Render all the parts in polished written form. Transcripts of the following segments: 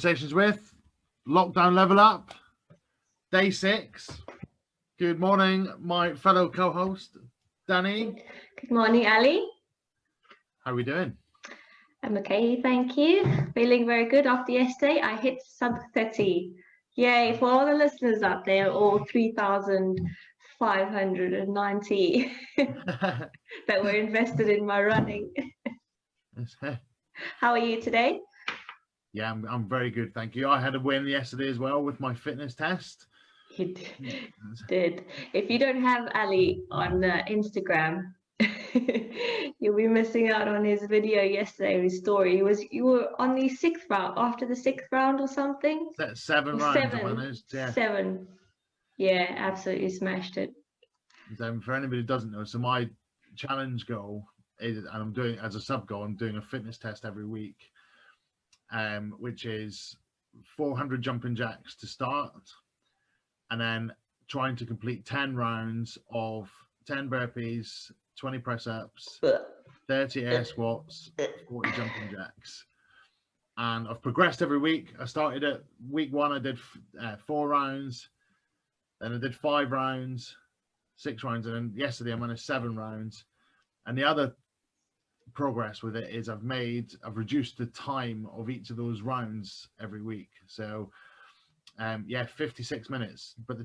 Conversations with Lockdown Level Up, day 6. Good morning, my fellow co-host, Danny. Good morning, Ali. How are we doing? I'm okay, thank you. Feeling very good after yesterday. I hit sub 30. Yay, for all the listeners out there, all 3,590 that were invested in my running. How are you today? Yeah, I'm very good, thank you. I had a win yesterday as well with my fitness test. You did. If you don't have Ali on Instagram, you'll be missing out on his video yesterday, his story. You were on the 6th round, after the 6th round or something? That's 7 rounds I managed, yeah. 7. Yeah, absolutely smashed it. For anybody who doesn't know, so my challenge goal is, and I'm doing as a sub goal, I'm doing a fitness test every week, which is 400 jumping jacks to start, and then trying to complete 10 rounds of 10 burpees, 20 press-ups, 30 air squats, 40 jumping jacks. And I've progressed every week. I started at week 1, I did 4 rounds, then I did 5 rounds, 6 rounds, and then yesterday I managed 7 rounds. And the other progress with it is I've reduced the time of each of those rounds every week. So 56 minutes. But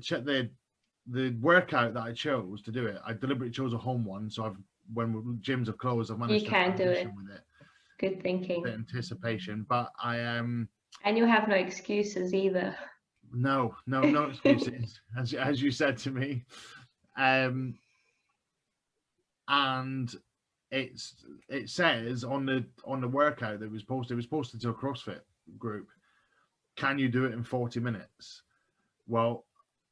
the workout that I chose to do it, I deliberately chose a home one. So when gyms have closed, I've managed to do it with it. Good thinking. The anticipation, but I am. And you have no excuses either. No excuses, as you said to me, and it says on the workout that was posted. It was posted to a CrossFit group. Can you do it in 40 minutes? Well,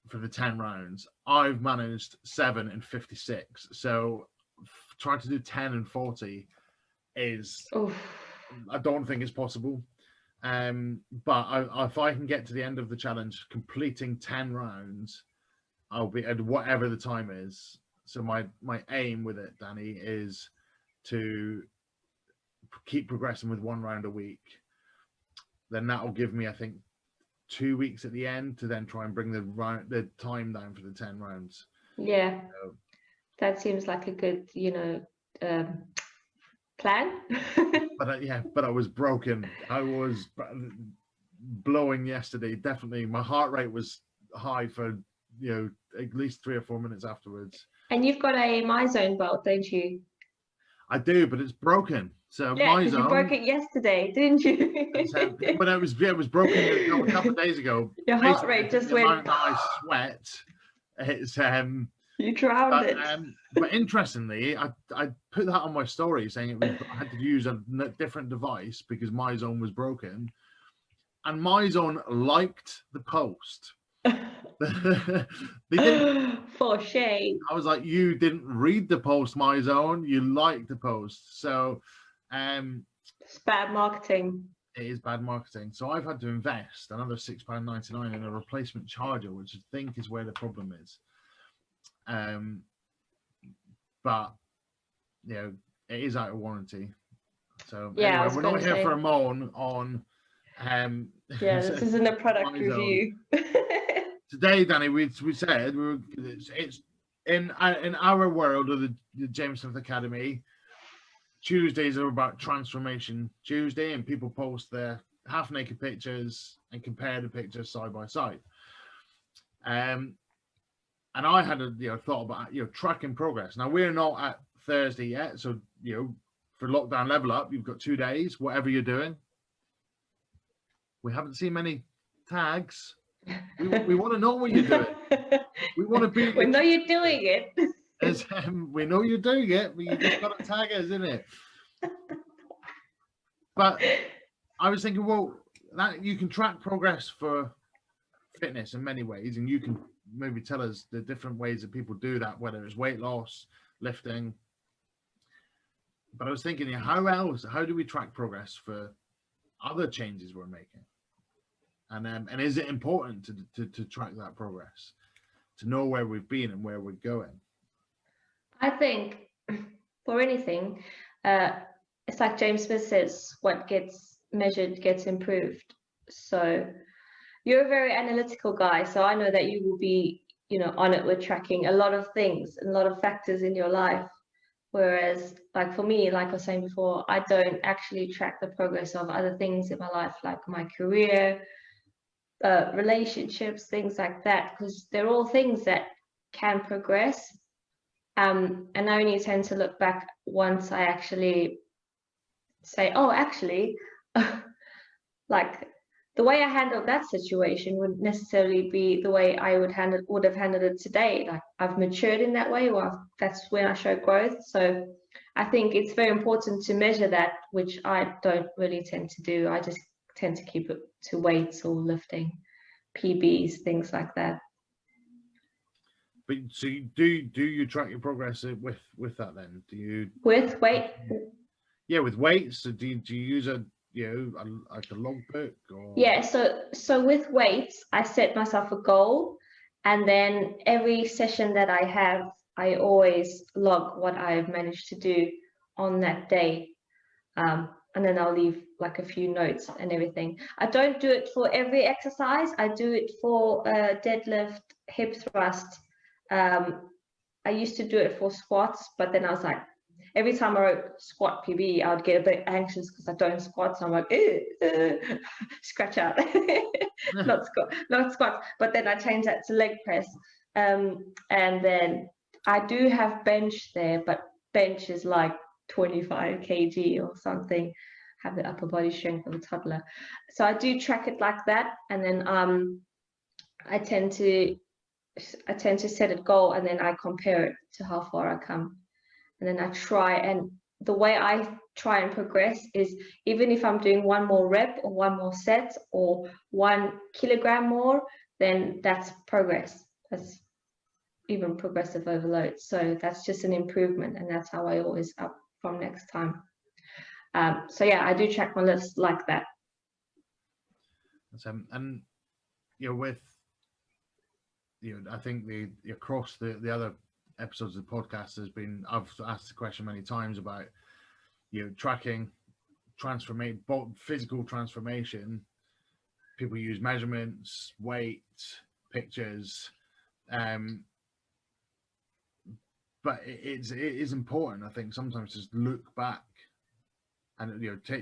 for the 10 rounds, I've managed 7 in 56. So trying to do 10 and 40 is, I don't think it's possible. But if I can get to the end of the challenge, completing 10 rounds, I'll be at whatever the time is. So my aim with it, Danny, is to keep progressing with 1 round a week. Then that will give me, I think, 2 weeks at the end to then try and bring the time down for the 10 rounds. Yeah, so that seems like a good, plan. but I was broken. I was blowing yesterday. Definitely, my heart rate was high for at least 3 or 4 minutes afterwards. And you've got a MyZone belt, don't you? I do, but it's broken. So yeah, because you broke it yesterday, didn't you? But it was broken a couple of days ago. Your heart rate just went. I sweat. It's You drowned it. But interestingly, I put that on my story saying I had to use a different device because MyZone was broken, and MyZone liked the post. They didn't. For shame. I was like, you didn't read the post, MyZone. You liked the post, so it's bad marketing. It is bad marketing. So I've had to invest another £6.99 in a replacement charger, which I think is where the problem is. But it is out of warranty. So anyway, we're not here for a moan on. This isn't a product review. Today, Danny, we said it's in our world of the James Smith Academy. Tuesdays are about Transformation Tuesday, and people post their half-naked pictures and compare the pictures side by side. And I had a thought about tracking progress. Now we're not at Thursday yet, so for Lockdown Level Up, you've got 2 days. Whatever you're doing, we haven't seen many tags. We want to know what you're doing. We want to be. We know you're doing it. We know you're doing it, but you just got to tag us, isn't it? But I was thinking, well, that you can track progress for fitness in many ways, and you can maybe tell us the different ways that people do that, whether it's weight loss, lifting. But I was thinking, how do we track progress for other changes we're making? And is it important to track that progress, to know where we've been and where we're going? I think for anything, it's like James Smith says, what gets measured gets improved. So you're a very analytical guy, so I know that you will be, you know, on it with tracking a lot of things, a lot of factors in your life. Whereas, like for me, like I was saying before, I don't actually track the progress of other things in my life, like my career, relationships, things like that, because they're all things that can progress. And I only tend to look back once I actually say, oh, actually, like the way I handled that situation wouldn't necessarily be the way I would have handled it today. Like I've matured in that way, or that's when I show growth. So I think it's very important to measure that, which I don't really tend to do. I just tend to keep it to weights or lifting, PBs, things like that. But so you track your progress with that then? Do you With weight? Yeah, with weights. So do you use a like a logbook or? Yeah, so with weights, I set myself a goal, and then every session that I have, I always log what I've managed to do on that day. And then I'll leave like a few notes and everything. I don't do it for every exercise. I do it for deadlift, hip thrust. I used to do it for squats, but then I was like, every time I wrote squat PB, I would get a bit anxious because I don't squat. So I'm like, scratch out, not squat. But then I changed that to leg press. And then I do have bench there, but bench is like 25 kg or something. Have the upper body strength of a toddler. So I do track it like that. And then I tend to set a goal, and then I compare it to how far I come. And then I try, and the way I try and progress is, even if I'm doing one more rep or one more set or 1 kilogram more, then that's progress. That's even progressive overload. So that's just an improvement, and that's how I always up from next time. So yeah, I do track my lifts like that. And with I think across the other episodes of the podcast has been, I've asked the question many times about tracking both physical transformation. People use measurements, weight, pictures, but it is important, I think, sometimes just look back and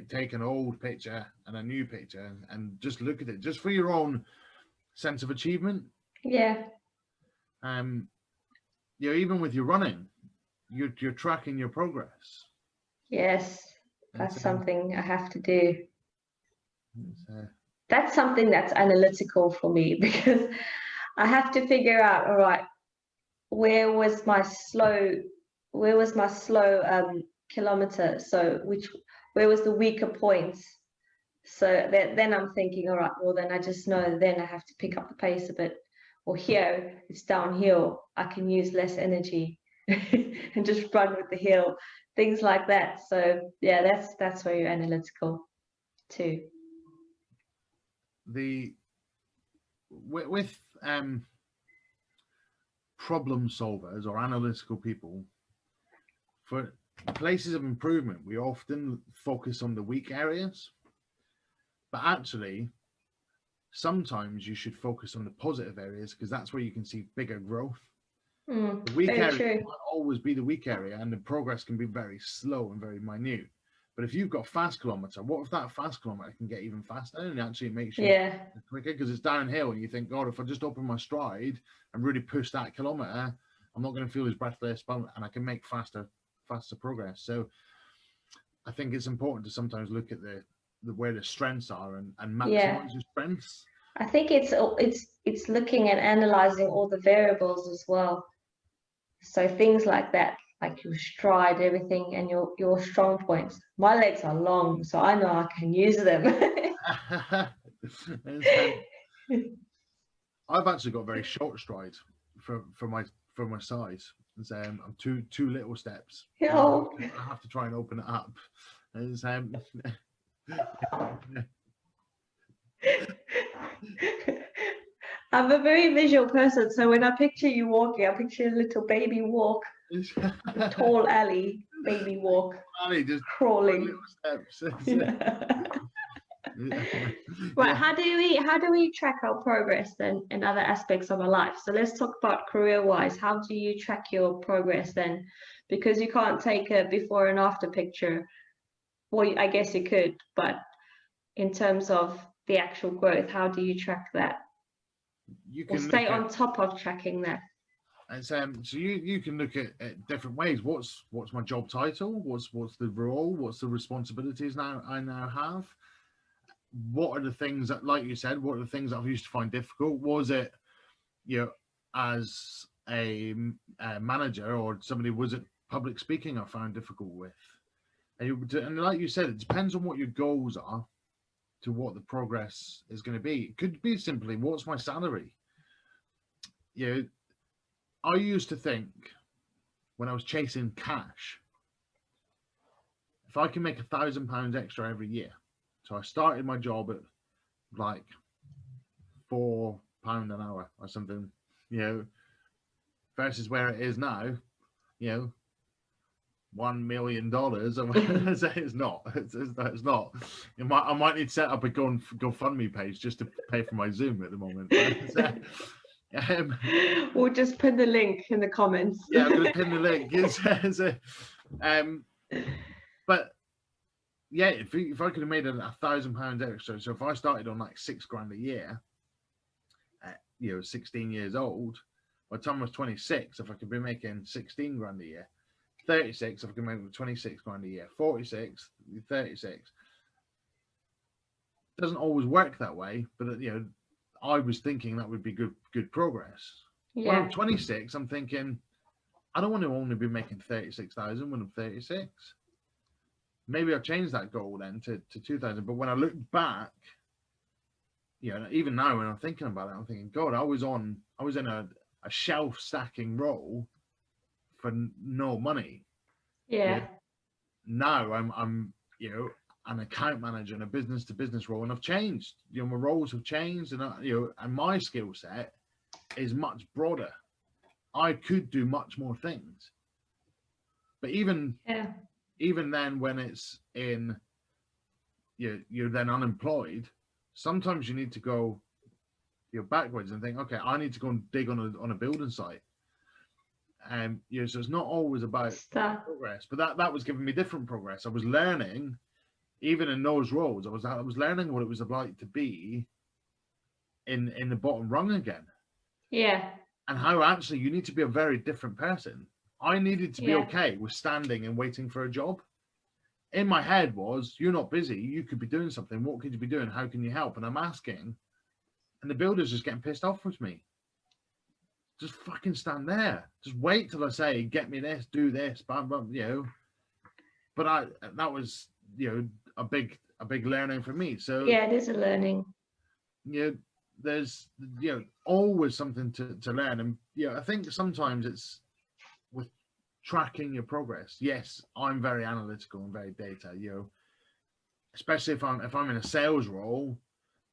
take an old picture and a new picture and just look at it just for your own sense of achievement. Yeah. Even with your running, you're tracking your progress. Yes, that's something I have to do. That's something that's analytical for me, because I have to figure out, all right, where was my slow kilometer? So where was the weaker points? So then I'm thinking, all right, well then I just know then I have to pick up the pace a bit. Or here it's downhill, I can use less energy and just run with the hill, things like that. So yeah, that's where you're analytical too. With problem solvers or analytical people, for places of improvement, we often focus on the weak areas, but actually sometimes you should focus on the positive areas, because that's where you can see bigger growth. The weak area might always be the weak area, and the progress can be very slow and very minute. But if you've got fast kilometer, what if that fast kilometer can get even faster, and actually it makes you quicker, because it's downhill, and you think, God, if I just open my stride and really push that kilometer, I'm not going to feel as breathless, and I can make faster progress. So I think it's important to sometimes look at where the strengths are and maximize your strengths. I think it's looking and analyzing all the variables as well. So things like that, like your stride, everything, and your strong points. My legs are long, so I know I can use them. I've actually got very short strides for my size. I'm two little steps. Oh. I have to try and open it up. I'm a very visual person, so when I picture you walking, I picture a little baby walk, a tall alley, baby walk, alley, just crawling. little steps. Right, Yeah. how do we track our progress then in other aspects of our life? So let's talk about career-wise. How do you track your progress then? Because you can't take a before and after picture. Well, I guess you could, but in terms of the actual growth, how do you track that? You Or can stay look at, on top of tracking that? and so you can look at different ways. What's my job title? What's the role? What's the responsibilities now I now have? What are the things that, like you said, what are the things that I used to find difficult? Was it, you know, as a manager or somebody, was it public speaking I found difficult with? And like you said, it depends on what your goals are to what the progress is going to be. It could be simply, what's my salary? You know, I used to think when I was chasing cash, if I can make £1,000 extra every year, so I started my job at like £4 an hour or something, you know, versus where it is now, you know, $1 million. It's not. It's not. I might need to set up a GoFundMe page just to pay for my Zoom at the moment. We'll just put the link in the comments. Yeah, I'm going to pin the link. But yeah, if I could have made £1,000 extra, so if I started on like £6,000 a year, at, 16 years old, by the time I was 26, if I could be making £16,000 a year, 36, if I could make £26,000 a year, 46, 36. Doesn't always work that way, but I was thinking that would be good progress. Yeah. When I'm 26, I'm thinking, I don't want to only be making 36,000 when I'm 36. Maybe I'll change that goal then to 2,000. But when I look back, even now when I'm thinking about it, I'm thinking, God, I was in a shelf stacking role for no money. Yeah. Now I'm an account manager in a business to business role, and I've changed. My roles have changed, and and my skill set is much broader. I could do much more things. But even then, when it's in you're then unemployed, sometimes you need to go backwards and think, okay, I need to go and dig on a building site. So it's not always about progress, but that was giving me different progress. I was learning, even in those roles, I was learning what it was like to be in the bottom rung again. Yeah. And how actually you need to be a very different person. I needed to be okay with standing and waiting for a job. In my head was, you're not busy, you could be doing something. What could you be doing? How can you help? And I'm asking, and the builder's just getting pissed off with me. Just fucking stand there. Just wait till I say, get me this, do this, bam, bam, But that was, a big learning for me. So yeah, it is a learning. There's always something to learn, and I think sometimes it's with tracking your progress. Yes, I'm very analytical and very data. Especially if I'm in a sales role,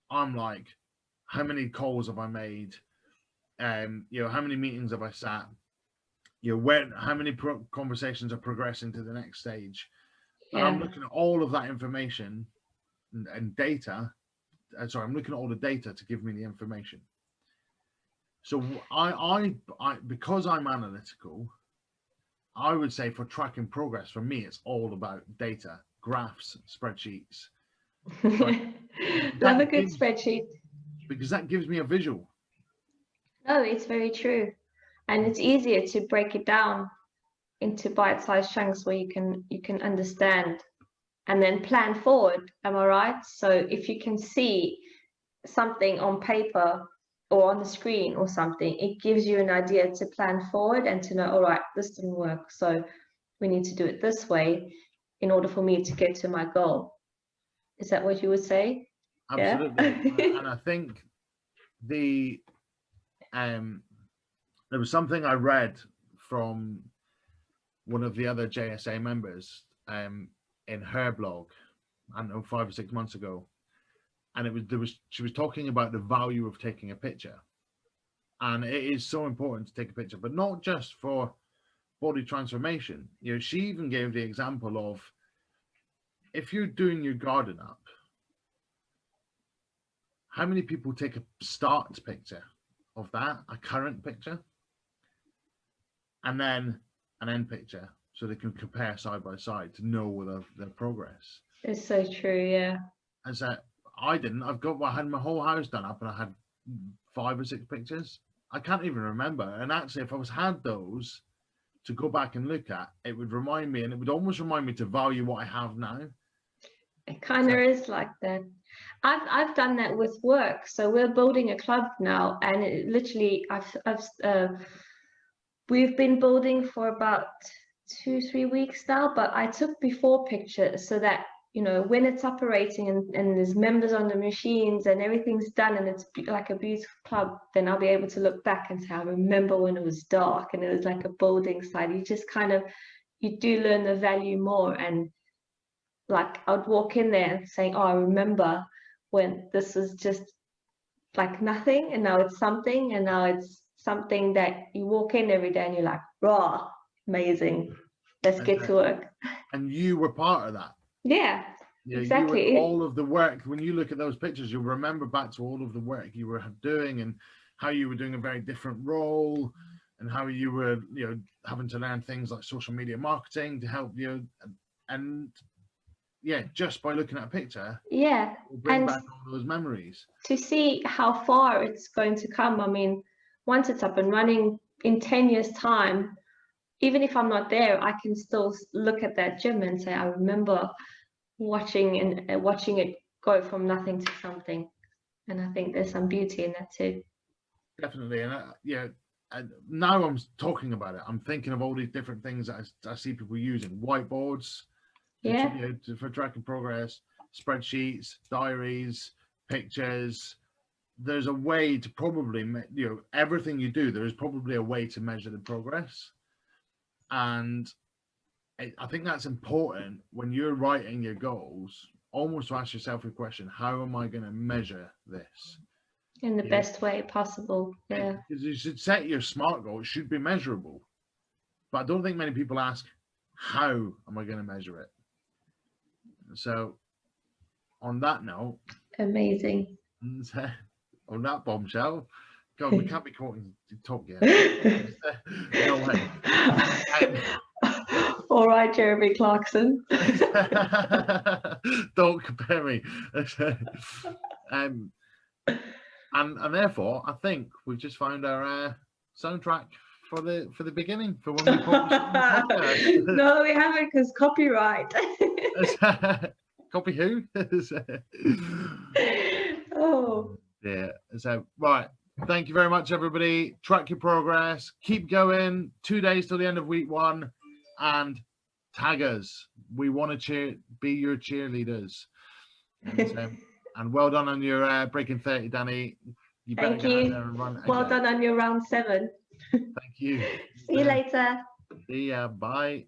I'm like, how many calls have I made? How many meetings have I sat? How many conversations are progressing to the next stage? And I'm looking at all of that information and data. I'm looking at all the data to give me the information. So I because I'm analytical, I would say for tracking progress, for me, it's all about data, graphs, spreadsheets. Love a good spreadsheet. Because that gives me a visual. No, it's very true. And it's easier to break it down into bite-sized chunks where you can understand and then plan forward. Am I right? So if you can see something on paper or on the screen or something, it gives you an idea to plan forward and to know, all right, this didn't work, so we need to do it this way in order for me to get to my goal. Is that what you would say? Absolutely. Yeah. And I think there was something I read from one of the other JSA members in her blog, I don't know, 5 or 6 months ago, and she was talking about the value of taking a picture, and it is so important to take a picture, but not just for body transformation. She even gave the example of, if you're doing your garden up, how many people take a start picture of that, a current picture, and then an end picture, so they can compare side by side to know their progress. It's so true, yeah. And so I didn't. I had my whole house done up, and I had 5 or 6 pictures. I can't even remember. And actually, if I had those to go back and look at, it would remind me, and it would almost remind me to value what I have now. It kind of is like that. I've done that with work. So we're building a club now, and it literally we've been building for about 2-3 weeks now. But I took before pictures so that, you know, when it's operating and there's members on the machines and everything's done and it's like a beautiful club, then I'll be able to look back and say, I remember when it was dark and it was like a building site. You just kind of, you do learn the value more. And like I'd walk in there and saying, oh, I remember when this was just like nothing, and now it's something, and now it's something that you walk in every day and you're like, raw, amazing, let's get to work. And you were part of that. Yeah, exactly. All of the work, when you look at those pictures, you'll remember back to all of the work you were doing and how you were doing a very different role, and how you were, you know, having to learn things like social media marketing to help you. And yeah, just by looking at a picture, yeah, bring back all those memories. To see how far it's going to come. I mean, once it's up and running in 10 years' time, even if I'm not there, I can still look at that gym and say, I remember watching it go from nothing to something. And I think there's some beauty in that too. Definitely. And yeah, and now I'm talking about it, I'm thinking of all these different things that I see people using. Whiteboards, yeah, for tracking progress, spreadsheets, diaries, pictures. There's a way to probably, you know, everything you do, there is probably a way to measure the progress. And I think that's important when you're writing your goals, almost to ask yourself a question: how am I going to measure this in the best way possible? Yeah, because you should set your SMART goal. It should be measurable, but I don't think many people ask, how am I going to measure it? So on that note, amazing. On that bombshell, God, we can't be talking yet. No way. All right, Jeremy Clarkson. Don't compare me. And therefore, I think we've just found our soundtrack for the beginning, for when we publish the podcast. No, we haven't, because copyright. Copy who? Oh. Yeah. So right. Thank you very much, everybody. Track your progress. Keep going. 2 days till the end of week 1, and tag us. We want to be your cheerleaders. And well done on your breaking 30, Danny. You better Thank get out you. there and run. Well done on your round 7. Thank you. See you later. See ya. Bye.